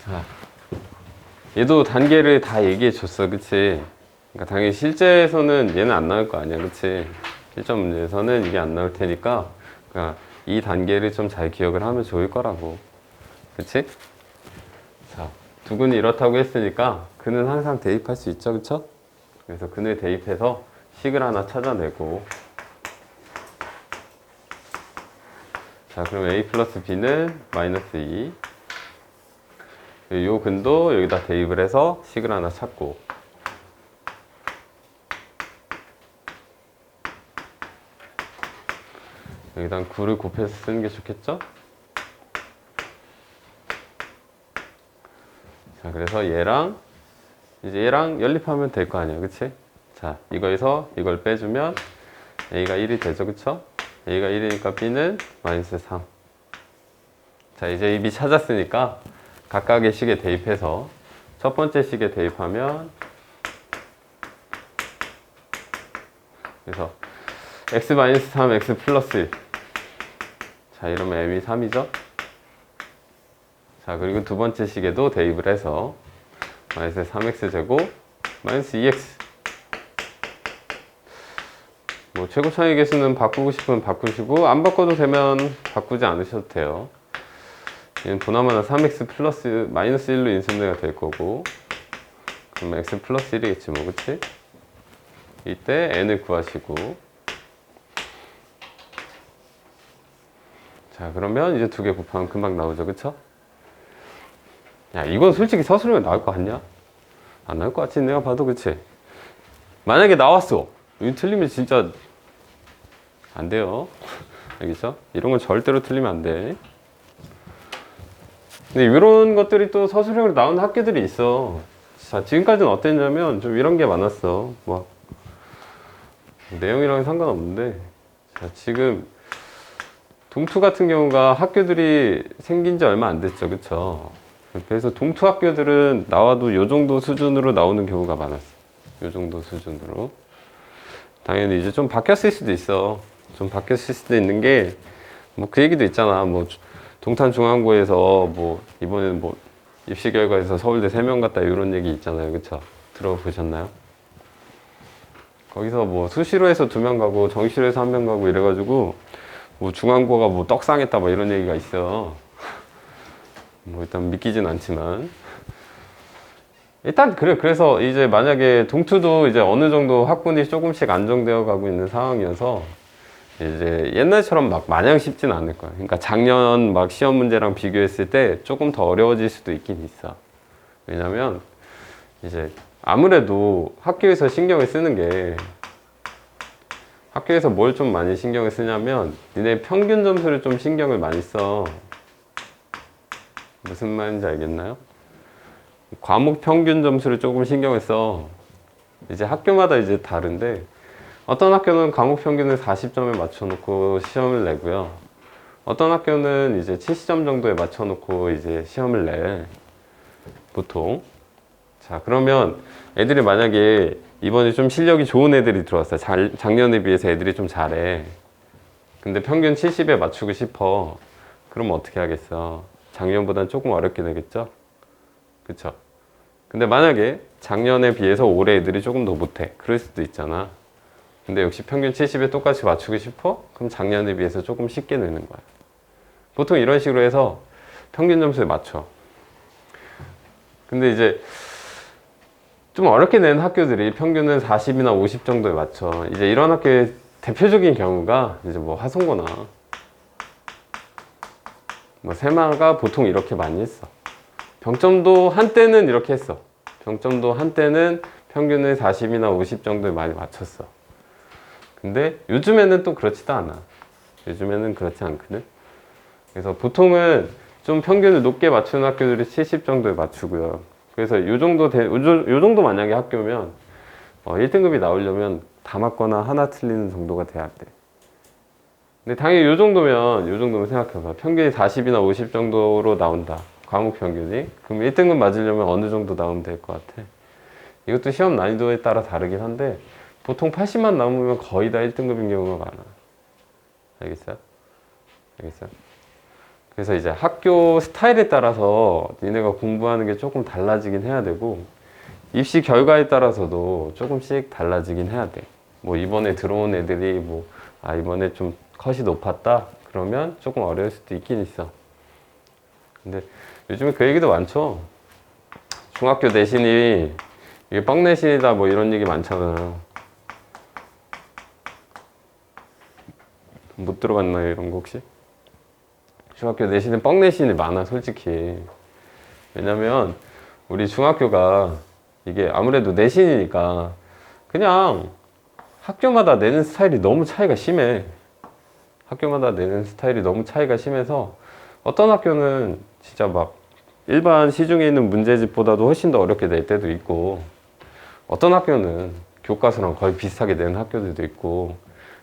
자, 얘도 단계를 다 얘기해 줬어, 그치? 그러니까 당연히 실제에서는 얘는 안 나올 거 아니야, 그치? 실전 문제에서는 이게 안 나올 테니까, 그러니까 이 단계를 좀 잘 기억을 하면 좋을 거라고, 그치? 자, 두근이 이렇다고 했으니까 그는 항상 대입할 수 있죠, 그쵸? 그래서 근을 대입해서 식을 하나 찾아내고, 자, 그럼 a 플러스 b는 마이너스 2. 요 근도 여기다 대입을 해서 식을 하나 찾고, 여기다 9를 곱해서 쓰는 게 좋겠죠? 자, 그래서 얘랑 이제 얘랑 연립하면 될 거 아니야, 그치? 자, 이거에서 이걸 빼주면 a가 1이 되죠, 그쵸? a가 1이니까 b는 마이너스 3. 자, 이제 이 b 찾았으니까 각각의 식에 대입해서 첫 번째 식에 대입하면, 그래서 x 마이너스 3, x 플러스 1. 자, 이러면 m이 3이죠? 자, 그리고 두 번째 식에도 대입을 해서 마이너스 3x 제곱 마이너스 2x. 뭐 최고차의 개수는 바꾸고 싶으면 바꾸시고, 안 바꿔도 되면 바꾸지 않으셔도 돼요. 얘는 보나마나 3x 플러스 마이너스 1로 인수분해가 될 거고, 그럼 x 플러스 1이겠지 뭐, 그치? 이때 n을 구하시고, 자, 그러면 이제 두 개 곱하면 금방 나오죠, 그쵸? 야, 이건 솔직히 서술형에 나올 거 같냐? 안 나올 것 같지, 내가 봐도, 그치? 만약에 나왔어, 이거 틀리면 진짜 안 돼요. 알겠죠? 이런 건 절대로 틀리면 안 돼. 근데 이런 것들이 또 서술형으로 나온 학교들이 있어. 자, 지금까지는 어땠냐면 좀 이런 게 많았어. 막 내용이랑은 상관없는데, 자, 지금 동투 같은 경우가 학교들이 생긴 지 얼마 안 됐죠, 그쵸? 그래서 동투 학교들은 나와도 요 정도 수준으로 나오는 경우가 많았어. 요 정도 수준으로. 당연히 이제 좀 바뀌었을 수도 있어. 좀 바뀌었을 수도 있는 게, 뭐 그 얘기도 있잖아. 뭐 동탄중앙고에서 뭐 이번에는 뭐 입시 결과에서 서울대 3명 갔다 이런 얘기 있잖아요, 그쵸? 들어보셨나요? 거기서 뭐 수시로에서 2명 가고 정시로에서 1명 가고 이래가지고 뭐 중앙고가 뭐 떡상했다 뭐 이런 얘기가 있어. 뭐 일단 믿기진 않지만 일단 그래. 그래서 이제 만약에 동투도 이제 어느 정도 학군이 조금씩 안정되어 가고 있는 상황이어서 이제 옛날처럼 막 마냥 쉽진 않을 거야. 그러니까 작년 막 시험 문제랑 비교했을 때 조금 더 어려워질 수도 있긴 있어. 왜냐면 이제 아무래도 학교에서 신경을 쓰는 게, 학교에서 뭘 좀 많이 신경을 쓰냐면 니네 평균 점수를 좀 신경을 많이 써. 무슨 말인지 알겠나요? 과목 평균 점수를 조금 신경을 써. 이제 학교마다 이제 다른데, 어떤 학교는 과목 평균을 40점에 맞춰놓고 시험을 내고요. 어떤 학교는 이제 70점 정도에 맞춰놓고 이제 시험을 내. 보통. 자, 그러면 애들이 만약에 이번에 좀 실력이 좋은 애들이 들어왔어요. 작년에 비해서 애들이 좀 잘해. 근데 평균 70에 맞추고 싶어. 그럼 어떻게 하겠어? 작년보다는 조금 어렵게 되겠죠? 그쵸? 근데 만약에 작년에 비해서 올해 애들이 조금 더 못해. 그럴 수도 있잖아. 근데 역시 평균 70에 똑같이 맞추고 싶어? 그럼 작년에 비해서 조금 쉽게 내는 거야. 보통 이런 식으로 해서 평균 점수에 맞춰. 근데 이제 좀 어렵게 내는 학교들이 평균은 40이나 50 정도에 맞춰. 이제 이런 학교의 대표적인 경우가 이제 뭐 화성고나 뭐 세마가 보통 이렇게 많이 했어. 병점도 한때는 이렇게 했어. 병점도 한때는 평균을 40이나 50 정도에 많이 맞췄어. 근데 요즘에는 또 그렇지도 않아. 요즘에는 그렇지 않거든. 그래서 보통은 좀 평균을 높게 맞추는 학교들이 70 정도에 맞추고요. 그래서 요 정도 만약에 학교면 1등급이 나오려면 다 맞거나 하나 틀리는 정도가 돼야 돼. 근데 당연히 요 정도면 생각해봐. 평균이 40이나 50 정도로 나온다. 과목 평균이. 그럼 1등급 맞으려면 어느 정도 나오면 될 것 같아. 이것도 시험 난이도에 따라 다르긴 한데 보통 80만 넘으면 거의 다 1등급인 경우가 많아. 알겠어요? 알겠어요? 그래서 이제 학교 스타일에 따라서 니네가 공부하는 게 조금 달라지긴 해야 되고, 입시 결과에 따라서도 조금씩 달라지긴 해야 돼. 뭐 이번에 들어온 애들이 뭐, 아, 이번에 좀 컷이 높았다? 그러면 조금 어려울 수도 있긴 있어. 근데 요즘에 그 얘기도 많죠. 중학교 내신이 이게 뻥 내신이다 뭐 이런 얘기 많잖아요. 못 들어봤나요, 이런 거 혹시? 중학교 내신은 뻥 내신이 많아, 솔직히. 왜냐면 우리 중학교가 이게 아무래도 내신이니까 그냥 학교마다 내는 스타일이 너무 차이가 심해. 학교마다 내는 스타일이 너무 차이가 심해서 어떤 학교는 진짜 막 일반 시중에 있는 문제집보다도 훨씬 더 어렵게 낼 때도 있고, 어떤 학교는 교과서랑 거의 비슷하게 내는 학교들도 있고,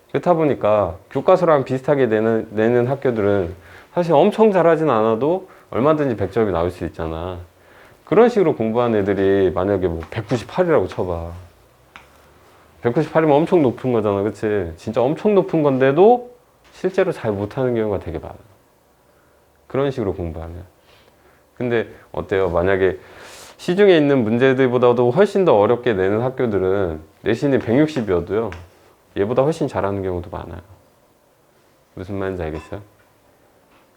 그렇다 보니까 교과서랑 비슷하게 내는 학교들은 사실 엄청 잘하진 않아도 얼마든지 100점이 나올 수 있잖아. 그런 식으로 공부한 애들이 만약에 뭐 198이라고 쳐봐. 198이면 엄청 높은 거잖아, 그치? 진짜 엄청 높은 건데도 실제로 잘 못하는 경우가 되게 많아. 그런 식으로 공부하면. 근데 어때요? 만약에 시중에 있는 문제들보다도 훨씬 더 어렵게 내는 학교들은 내신이 160이어도요, 얘보다 훨씬 잘하는 경우도 많아요. 무슨 말인지 알겠어요?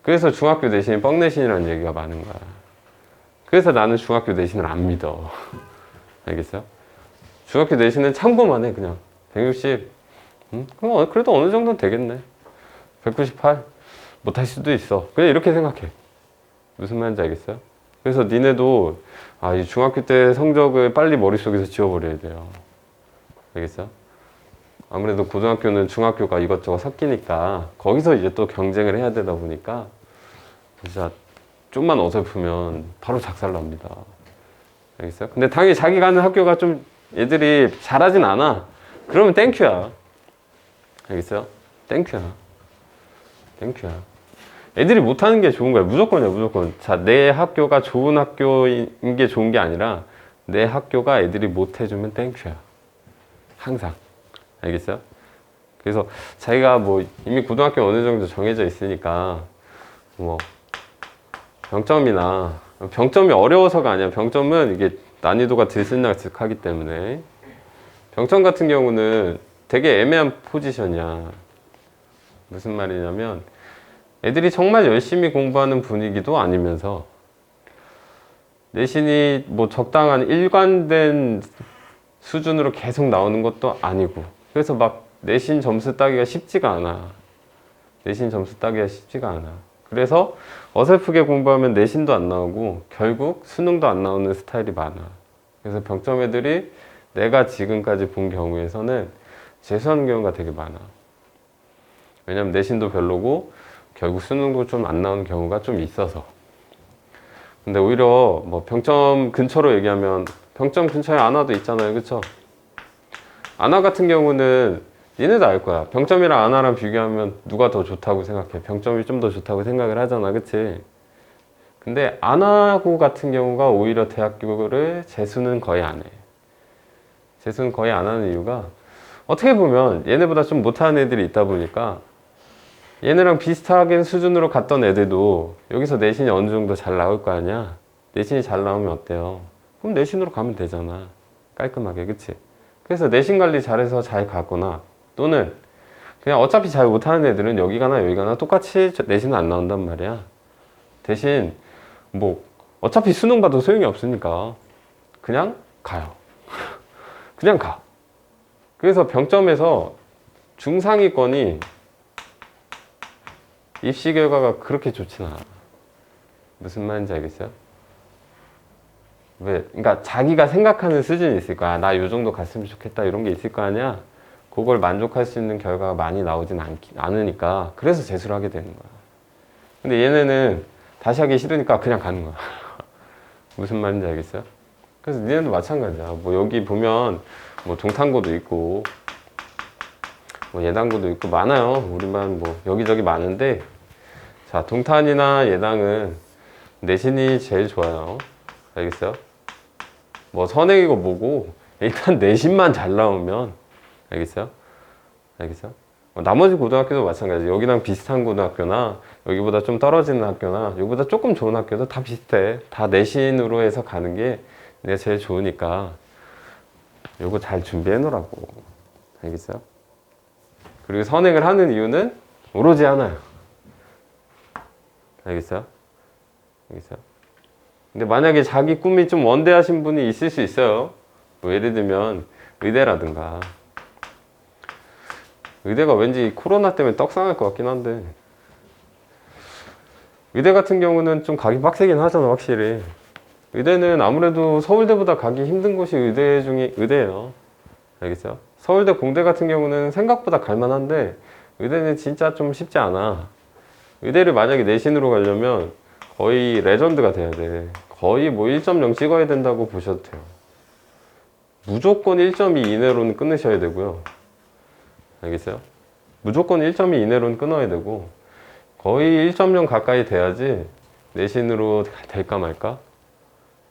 그래서 중학교 내신이 뻥 내신이라는 얘기가 많은 거야. 그래서 나는 중학교 내신을 안 믿어. 알겠어요? 중학교 내신은 참고만 해, 그냥. 160, 그럼 그래도 어느 정도는 되겠네. 198, 못할 수도 있어. 그냥 이렇게 생각해. 무슨 말인지 알겠어요? 그래서 니네도 이 중학교 때 성적을 빨리 머릿속에서 지워버려야 돼요. 알겠어요? 아무래도 고등학교는 중학교가 이것저것 섞이니까 거기서 이제 또 경쟁을 해야 되다 보니까 진짜 좀만 어설프면 바로 작살납니다. 알겠어요? 근데 당연히 자기 가는 학교가 좀 애들이 잘하진 않아. 그러면 땡큐야. 알겠어요? 땡큐야. 땡큐야. 애들이 못하는 게 좋은 거야. 무조건이야, 무조건. 자, 내 학교가 좋은 학교인 게 좋은 게 아니라 내 학교가 애들이 못해주면 땡큐야. 항상. 알겠어요? 그래서 자기가 뭐 이미 고등학교 어느 정도 정해져 있으니까 뭐 병점이 어려워서가 아니야. 병점은 이게 난이도가 들쑥날쑥하기 때문에. 병점 같은 경우는 되게 애매한 포지션이야. 무슨 말이냐면 애들이 정말 열심히 공부하는 분위기도 아니면서 내신이 뭐 적당한 일관된 수준으로 계속 나오는 것도 아니고, 그래서 막 내신 점수 따기가 쉽지가 않아. 내신 점수 따기가 쉽지가 않아. 그래서 어설프게 공부하면 내신도 안 나오고 결국 수능도 안 나오는 스타일이 많아. 그래서 병점 애들이 내가 지금까지 본 경우에서는 재수하는 경우가 되게 많아. 왜냐면 내신도 별로고 결국 수능도 좀 안 나오는 경우가 좀 있어서. 근데 오히려 뭐 병점 근처로 얘기하면 병점 근처에 안화도 있잖아요, 그쵸? 안화 같은 경우는 얘네도 알 거야. 병점이랑 안화랑 비교하면 누가 더 좋다고 생각해? 병점이 좀 더 좋다고 생각을 하잖아, 그치? 근데 안화고 같은 경우가 오히려 대학교를 재수는 거의 안 해. 재수는 거의 안 하는 이유가 어떻게 보면 얘네보다 좀 못하는 애들이 있다 보니까 얘네랑 비슷하게 수준으로 갔던 애들도 여기서 내신이 어느 정도 잘 나올 거 아니야. 내신이 잘 나오면 어때요? 그럼 내신으로 가면 되잖아. 깔끔하게, 그치? 그래서 내신 관리 잘해서 잘 가거나 또는 그냥 어차피 잘 못하는 애들은 여기 가나 여기 가나 똑같이 내신은 안 나온단 말이야. 대신 뭐 어차피 수능 봐도 소용이 없으니까 그냥 가요. 그냥 가. 그래서 병점에서 중상위권이 입시 결과가 그렇게 좋진 않아. 무슨 말인지 알겠어요? 왜? 그러니까 자기가 생각하는 수준이 있을 거야. 나 요 정도 갔으면 좋겠다 이런 게 있을 거 아니야. 그걸 만족할 수 있는 결과가 많이 나오진 않으니까 그래서 재수를 하게 되는 거야. 근데 얘네는 다시 하기 싫으니까 그냥 가는 거야. 무슨 말인지 알겠어요? 그래서 니네도 마찬가지야. 뭐 여기 보면 뭐 동탄고도 있고 뭐 예당고도 있고 많아요. 우리만 뭐 여기저기 많은데, 자, 동탄이나 예당은 내신이 제일 좋아요. 알겠어요? 뭐 선행이고 뭐고 일단 내신만 잘 나오면, 알겠어요? 알겠어요? 나머지 고등학교도 마찬가지. 여기랑 비슷한 고등학교나 여기보다 좀 떨어지는 학교나 여기보다 조금 좋은 학교도 다 비슷해. 다 내신으로 해서 가는 게 내가 제일 좋으니까 요거 잘 준비해 놓으라고. 알겠어요? 그리고 선행을 하는 이유는 오로지 하나요. 알겠어요? 알겠어요? 근데 만약에 자기 꿈이 좀 원대하신 분이 있을 수 있어요. 뭐 예를 들면 의대라든가. 의대가 왠지 코로나 때문에 떡상할 것 같긴 한데, 의대 같은 경우는 좀 가기 빡세긴 하잖아, 확실히. 의대는 아무래도 서울대보다 가기 힘든 곳이 의대 중에 의대예요. 알겠어요? 서울대 공대 같은 경우는 생각보다 갈만한데 의대는 진짜 좀 쉽지 않아. 의대를 만약에 내신으로 가려면 거의 레전드가 돼야 돼. 거의 뭐 1.0 찍어야 된다고 보셔도 돼요. 무조건 1.2 이내로는 끊으셔야 되고요. 알겠어요? 무조건 1.2 이내로는 끊어야 되고 거의 1.0 가까이 돼야지 내신으로 될까 말까?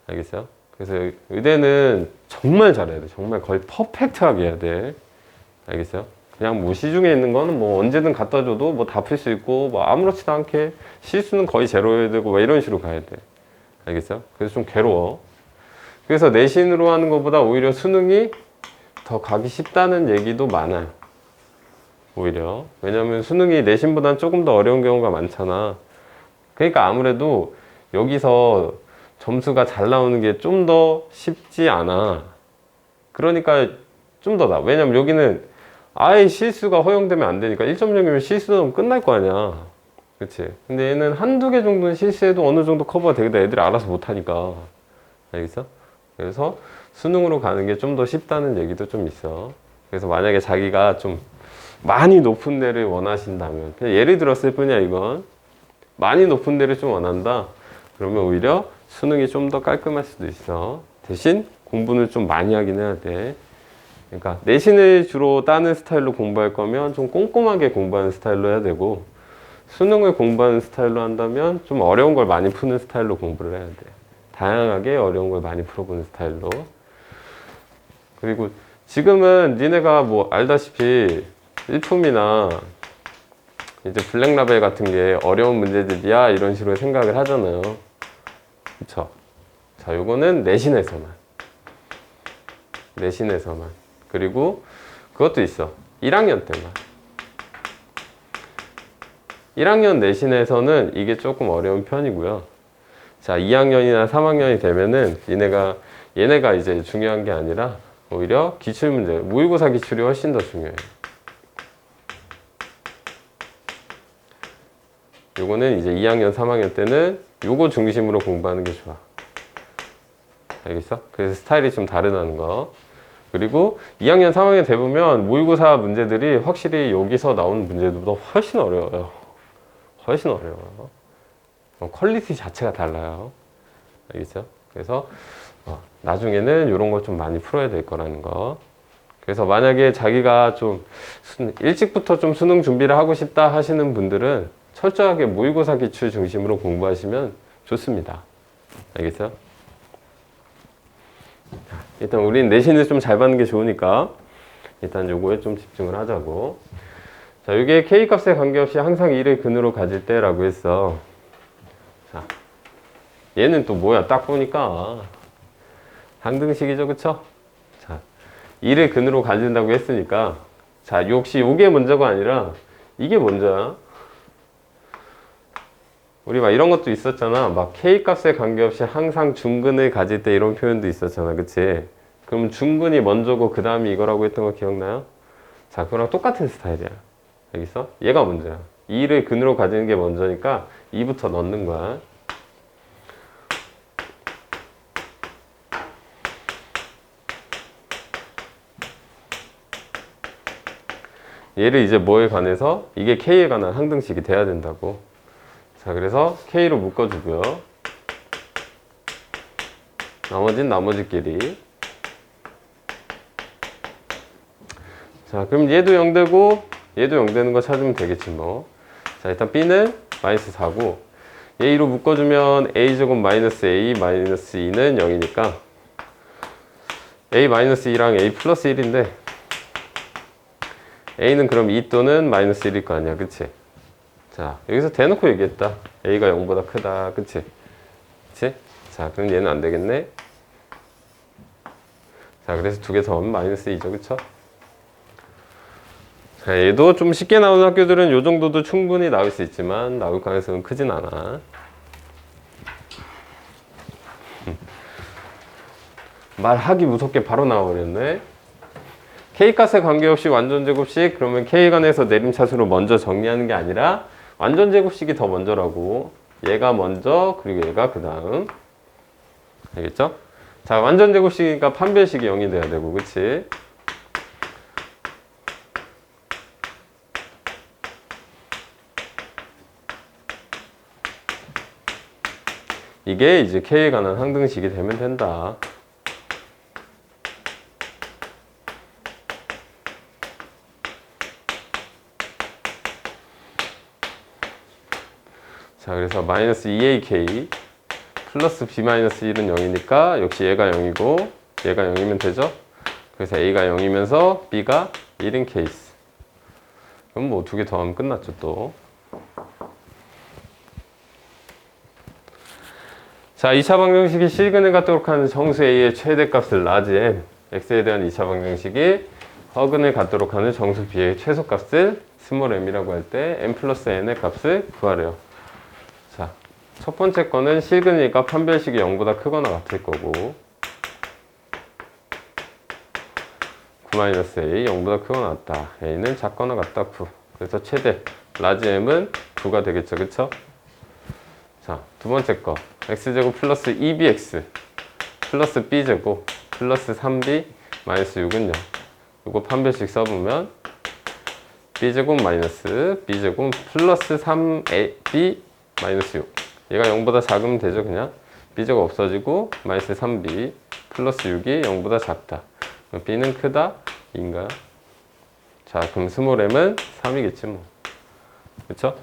알겠어요? 그래서 의대는 정말 잘해야 돼. 정말 거의 퍼펙트하게 해야 돼. 알겠어요? 그냥 뭐 시중에 있는 거는 뭐 언제든 갖다 줘도 뭐 다 풀 수 있고 뭐 아무렇지도 않게 실수는 거의 제로여야 되고 뭐 이런 식으로 가야 돼. 알겠어요? 그래서 좀 괴로워. 그래서 내신으로 하는 것보다 오히려 수능이 더 가기 쉽다는 얘기도 많아요. 오히려. 왜냐면 수능이 내신보다는 조금 더 어려운 경우가 많잖아. 그러니까 아무래도 여기서 점수가 잘 나오는 게 좀 더 쉽지 않아. 그러니까 좀 더 나. 왜냐면 여기는 아예 실수가 허용되면 안 되니까 1.0이면 실수는 끝날 거 아니야. 그치? 근데 얘는 한두 개 정도는 실수해도 어느 정도 커버가 되겠다. 애들이 알아서 못하니까. 알겠어? 그래서 수능으로 가는 게 좀 더 쉽다는 얘기도 좀 있어. 그래서 만약에 자기가 좀 많이 높은 데를 원하신다면, 그냥 예를 들었을 뿐이야, 이건. 많이 높은 데를 좀 원한다. 그러면 오히려 수능이 좀 더 깔끔할 수도 있어. 대신 공부는 좀 많이 하긴 해야 돼. 그러니까 내신을 주로 따는 스타일로 공부할 거면 좀 꼼꼼하게 공부하는 스타일로 해야 되고, 수능을 공부하는 스타일로 한다면 좀 어려운 걸 많이 푸는 스타일로 공부를 해야 돼. 다양하게 어려운 걸 많이 풀어보는 스타일로. 그리고 지금은 니네가 뭐 알다시피 일품이나 이제 블랙라벨 같은 게 어려운 문제들이야 이런 식으로 생각을 하잖아요. 그쵸? 자, 요거는 내신에서만. 내신에서만. 그리고 그것도 있어. 1학년 때만. 1학년 내신에서는 이게 조금 어려운 편이고요. 자, 2학년이나 3학년이 되면은 얘네가 이제 중요한 게 아니라 오히려 기출문제, 모의고사 기출이 훨씬 더 중요해요. 요거는 이제 2학년, 3학년 때는 요거 중심으로 공부하는 게 좋아. 알겠어? 그래서 스타일이 좀 다르다는 거. 그리고 2학년, 3학년 돼보면 모의고사 문제들이 확실히 여기서 나오는 문제들보다 훨씬 어려워요. 훨씬 어려워요. 퀄리티 자체가 달라요. 알겠죠? 그래서 나중에는 이런 걸 좀 많이 풀어야 될 거라는 거. 그래서 만약에 자기가 좀 일찍부터 좀 수능 준비를 하고 싶다 하시는 분들은 철저하게 모의고사 기출 중심으로 공부하시면 좋습니다. 알겠어요? 일단 우린 내신을 좀 잘 받는 게 좋으니까 일단 요거에 좀 집중을 하자고. 자, 이게 K값에 관계없이 항상 2를 근으로 가질 때라고 했어. 자, 얘는 또 뭐야? 딱 보니까 항등식이죠, 그쵸? 자, 2를 근으로 가진다고 했으니까 자, 역시 요게 먼저가 아니라 이게 먼저야. 우리 막 이런 것도 있었잖아. 막 K값에 관계없이 항상 중근을 가질 때 이런 표현도 있었잖아. 그치? 그럼 중근이 먼저고 그 다음이 이거라고 했던 거 기억나요? 자, 그거랑 똑같은 스타일이야. 알겠어? 얘가 먼저야. 2를 근으로 가지는 게 먼저니까 2부터 넣는 거야. 얘를 이제 뭐에 관해서? 이게 K에 관한 항등식이 돼야 된다고. 자, 그래서 K로 묶어주고요. 나머지는 나머지끼리. 자, 그럼 얘도 0 되고 얘도 0 되는 거 찾으면 되겠지 뭐. 자, 일단 B는 마이너스 4고 얘 2로 묶어주면 A제곱 마이너스 A 마이너스 2는 0이니까 A 마이너스 2랑 A 플러스 1인데 A는 그럼 2 또는 마이너스 1일 거 아니야, 그치? 자, 여기서 대놓고 얘기했다. A가 0보다 크다. 그치? 그치? 자, 그럼 얘는 안 되겠네. 자, 그래서 두 개 더하면 마이너스 2죠. 그쵸? 자, 얘도 좀 쉽게 나오는 학교들은 요 정도도 충분히 나올 수 있지만 나올 가능성은 크진 않아. 말하기 무섭게 바로 나와버렸네. K값에 관계없이 완전제곱식, 그러면 K간에서 내림차수로 먼저 정리하는 게 아니라 완전제곱식이 더 먼저라고. 얘가 먼저, 그리고 얘가 그 다음. 알겠죠? 자, 완전제곱식이니까 판별식이 0이 돼야 되고, 그치? 이게 이제 K에 관한 항등식이 되면 된다. 자, 그래서 마이너스 2AK 플러스 B-1은 0이니까 역시 얘가 0이고 얘가 0이면 되죠? 그래서 A가 0이면서 B가 1인 케이스. 그럼 뭐 두 개 더하면 끝났죠 또. 자, 2차 방정식이 실근을 갖도록 하는 정수 A의 최대값을 라지 M, X에 대한 2차 방정식이 허근을 갖도록 하는 정수 B의 최소값을 스몰 m이라고 할 때 m 플러스 n의 값을 구하래요. 자, 첫 번째 거는 실근이니까 판별식이 0보다 크거나 같을 거고 9-A 0보다 크거나 같다. A는 작거나 같다 9. 그래서 최대 라지 M은 9가 되겠죠. 그쵸? 자, 두 번째 거 X제곱 플러스 2BX 플러스 B제곱 플러스 3B 마이너스 6은 0. 이거 판별식 써보면 B제곱 마이너스 B제곱 플러스 3AB 마이너스 6. 얘가 0보다 작으면 되죠. 그냥 B제곱 없어지고 마이너스 3B 플러스 6이 0보다 작다. B는 크다? 인가요? 자, 그럼 스몰 m은 3이겠지 뭐. 그쵸?